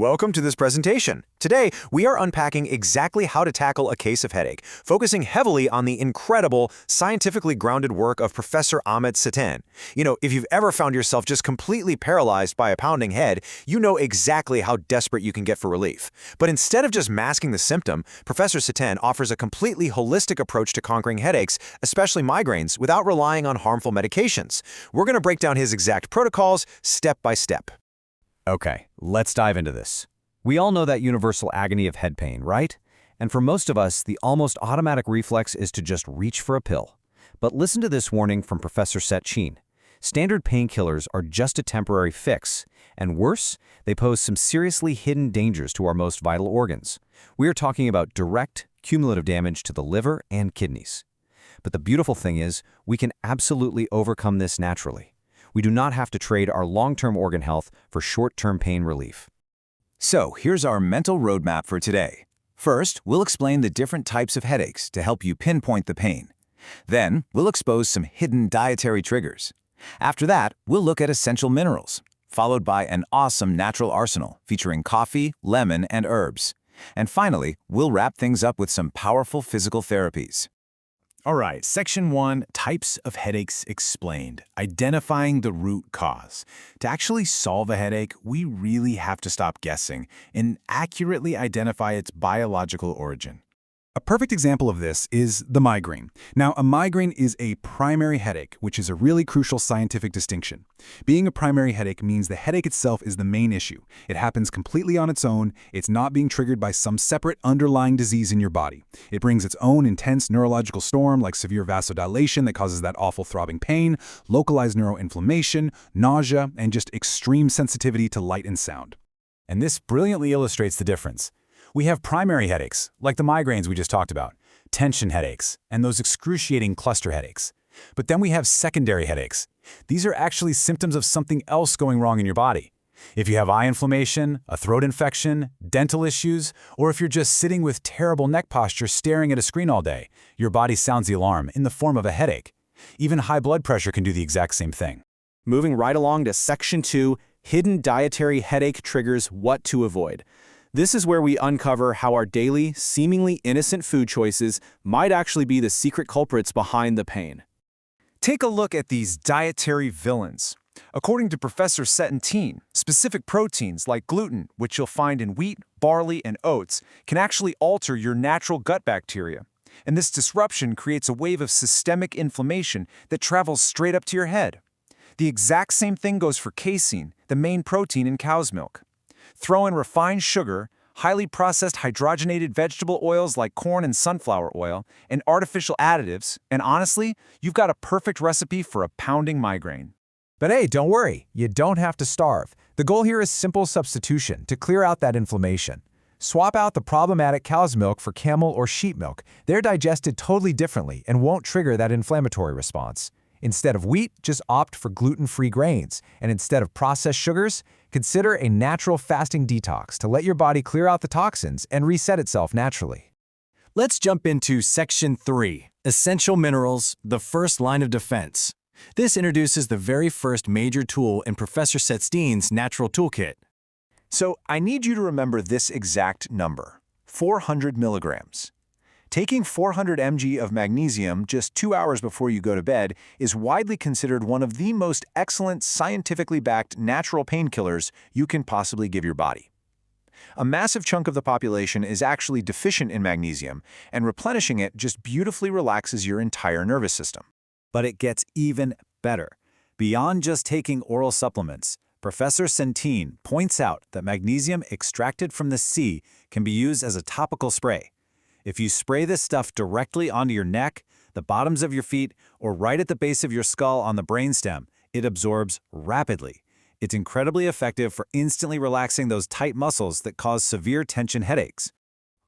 Welcome to this presentation. Today, we are unpacking exactly how to tackle a case of headache, focusing heavily on the incredible, scientifically grounded work of Professor Amit Setan. If you've ever found yourself just completely paralyzed by a pounding head, you know exactly how desperate you can get for relief. But instead of just masking the symptom, Professor Setan offers a completely holistic approach to conquering headaches, especially migraines, without relying on harmful medications. We're going to break down his exact protocols step by step. Okay, let's dive into this. We all know that universal agony of head pain, right? And for most of us, the almost automatic reflex is to just reach for a pill. But listen to this warning from Professor Setan. Standard painkillers are just a temporary fix, and worse, they pose some seriously hidden dangers to our most vital organs. We are talking about direct, cumulative damage to the liver and kidneys. But the beautiful thing is, we can absolutely overcome this naturally. We do not have to trade our long-term organ health for short-term pain relief. So here's our mental roadmap for today. First, we'll explain the different types of headaches to help you pinpoint the pain. Then, we'll expose some hidden dietary triggers. After that, we'll look at essential minerals, followed by an awesome natural arsenal featuring coffee, lemon, and herbs. And finally, we'll wrap things up with some powerful physical therapies. All right, Section 1, Types of Headaches Explained, identifying the root cause. To actually solve a headache, we really have to stop guessing and accurately identify its biological origin. A perfect example of this is the migraine. Now, a migraine is a primary headache, which is a really crucial scientific distinction. Being a primary headache means the headache itself is the main issue. It happens completely on its own. It's not being triggered by some separate underlying disease in your body. It brings its own intense neurological storm like severe vasodilation that causes that awful throbbing pain, localized neuroinflammation, nausea, and just extreme sensitivity to light and sound. And this brilliantly illustrates the difference. We have primary headaches, like the migraines we just talked about, tension headaches, and those excruciating cluster headaches. But then we have secondary headaches. These are actually symptoms of something else going wrong in your body. If you have eye inflammation, a throat infection, dental issues, or if you're just sitting with terrible neck posture staring at a screen all day, your body sounds the alarm in the form of a headache. Even high blood pressure can do the exact same thing. Moving right along to Section 2, Hidden Dietary Headache Triggers, What to Avoid. This is where we uncover how our daily, seemingly innocent food choices might actually be the secret culprits behind the pain. Take a look at these dietary villains. According to Professor Setan, specific proteins like gluten, which you'll find in wheat, barley, and oats, can actually alter your natural gut bacteria. And this disruption creates a wave of systemic inflammation that travels straight up to your head. The exact same thing goes for casein, the main protein in cow's milk. Throw in refined sugar, highly processed hydrogenated vegetable oils like corn and sunflower oil, and artificial additives, and honestly, you've got a perfect recipe for a pounding migraine. But hey, don't worry, you don't have to starve. The goal here is simple substitution to clear out that inflammation. Swap out the problematic cow's milk for camel or sheep milk. They're digested totally differently and won't trigger that inflammatory response. Instead of wheat, just opt for gluten-free grains. And instead of processed sugars, consider a natural fasting detox to let your body clear out the toxins and reset itself naturally. Let's jump into Section 3, Essential Minerals, the first line of defense. This introduces the very first major tool in Professor Setan's natural toolkit. So I need you to remember this exact number, 400 milligrams. Taking 400 mg of magnesium just 2 hours before you go to bed is widely considered one of the most excellent scientifically backed natural painkillers you can possibly give your body. A massive chunk of the population is actually deficient in magnesium, and replenishing it just beautifully relaxes your entire nervous system. But it gets even better. Beyond just taking oral supplements, Professor Setan points out that magnesium extracted from the sea can be used as a topical spray. If you spray this stuff directly onto your neck, the bottoms of your feet, or right at the base of your skull on the brainstem, it absorbs rapidly. It's incredibly effective for instantly relaxing those tight muscles that cause severe tension headaches.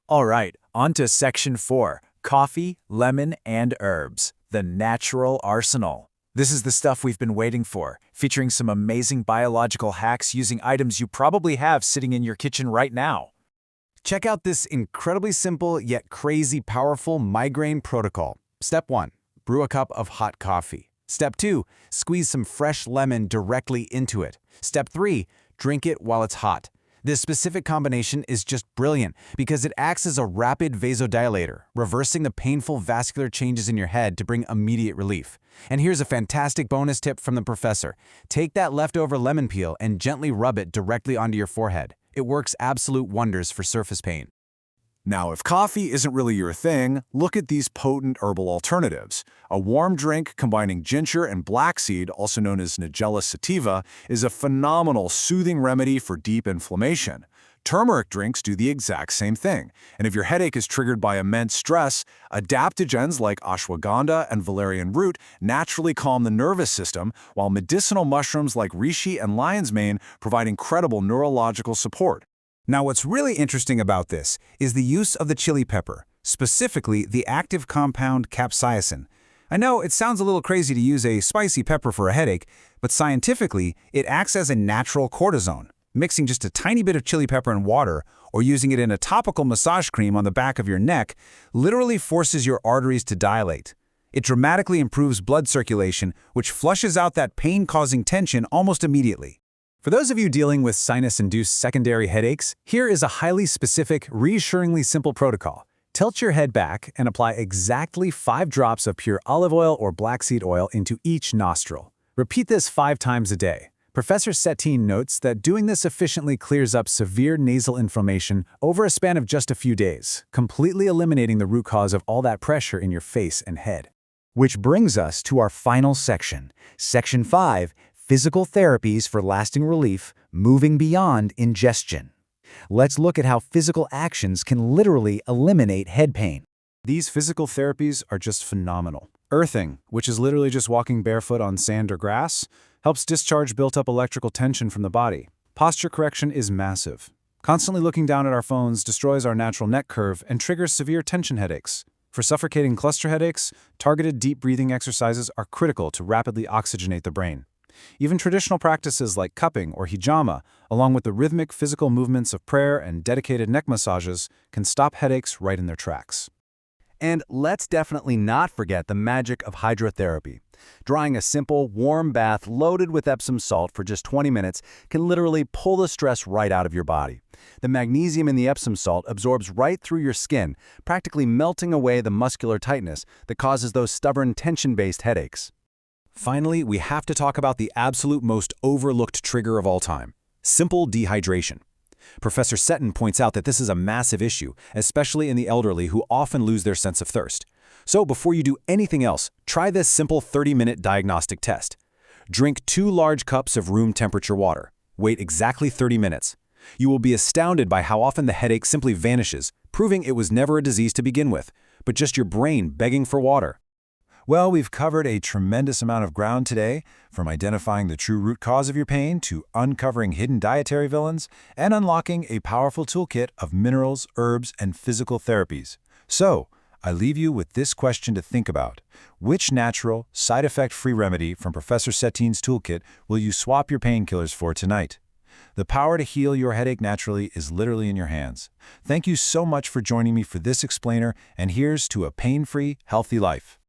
All right, on to Section 4, Coffee, Lemon, and Herbs, the Natural Arsenal. This is the stuff we've been waiting for, featuring some amazing biological hacks using items you probably have sitting in your kitchen right now. Check out this incredibly simple yet crazy powerful migraine protocol. Step 1. Brew a cup of hot coffee. Step 2. Squeeze some fresh lemon directly into it. Step 3. Drink it while it's hot. This specific combination is just brilliant because it acts as a rapid vasodilator, reversing the painful vascular changes in your head to bring immediate relief. And here's a fantastic bonus tip from the professor. Take that leftover lemon peel and gently rub it directly onto your forehead. It works absolute wonders for surface pain. Now, if coffee isn't really your thing, look at these potent herbal alternatives. A warm drink combining ginger and black seed, also known as Nigella sativa, is a phenomenal soothing remedy for deep inflammation. Turmeric drinks do the exact same thing. And if your headache is triggered by immense stress, adaptogens like ashwagandha and valerian root naturally calm the nervous system, while medicinal mushrooms like reishi and lion's mane provide incredible neurological support. Now, what's really interesting about this is the use of the chili pepper, specifically the active compound capsaicin. I know it sounds a little crazy to use a spicy pepper for a headache, but scientifically, it acts as a natural cortisone. Mixing just a tiny bit of chili pepper in water or using it in a topical massage cream on the back of your neck literally forces your arteries to dilate. It dramatically improves blood circulation, which flushes out that pain-causing tension almost immediately. For those of you dealing with sinus-induced secondary headaches, here is a highly specific, reassuringly simple protocol. Tilt your head back and apply exactly 5 drops of pure olive oil or black seed oil into each nostril. Repeat this 5 times a day. Professor Setin notes that doing this efficiently clears up severe nasal inflammation over a span of just a few days, completely eliminating the root cause of all that pressure in your face and head. Which brings us to our final section. Section 5, Physical Therapies for Lasting Relief, Moving Beyond Ingestion. Let's look at how physical actions can literally eliminate head pain. These physical therapies are just phenomenal. Earthing, which is literally just walking barefoot on sand or grass, helps discharge built-up electrical tension from the body. Posture correction is massive. Constantly looking down at our phones destroys our natural neck curve and triggers severe tension headaches. For suffocating cluster headaches, targeted deep breathing exercises are critical to rapidly oxygenate the brain. Even traditional practices like cupping or hijama, along with the rhythmic physical movements of prayer and dedicated neck massages, can stop headaches right in their tracks. And let's definitely not forget the magic of hydrotherapy. Drawing a simple, warm bath loaded with Epsom salt for just 20 minutes can literally pull the stress right out of your body. The magnesium in the Epsom salt absorbs right through your skin, practically melting away the muscular tightness that causes those stubborn tension-based headaches. Finally, we have to talk about the absolute most overlooked trigger of all time: simple dehydration. Professor Setin points out that this is a massive issue, especially in the elderly who often lose their sense of thirst. So before you do anything else, try this simple 30-minute diagnostic test. Drink 2 large cups of room temperature water. Wait exactly 30 minutes. You will be astounded by how often the headache simply vanishes, proving it was never a disease to begin with, but just your brain begging for water. Well, we've covered a tremendous amount of ground today, from identifying the true root cause of your pain to uncovering hidden dietary villains and unlocking a powerful toolkit of minerals, herbs, and physical therapies. So, I leave you with this question to think about. Which natural, side effect-free remedy from Professor Setin's toolkit will you swap your painkillers for tonight? The power to heal your headache naturally is literally in your hands. Thank you so much for joining me for this explainer, and here's to a pain-free, healthy life.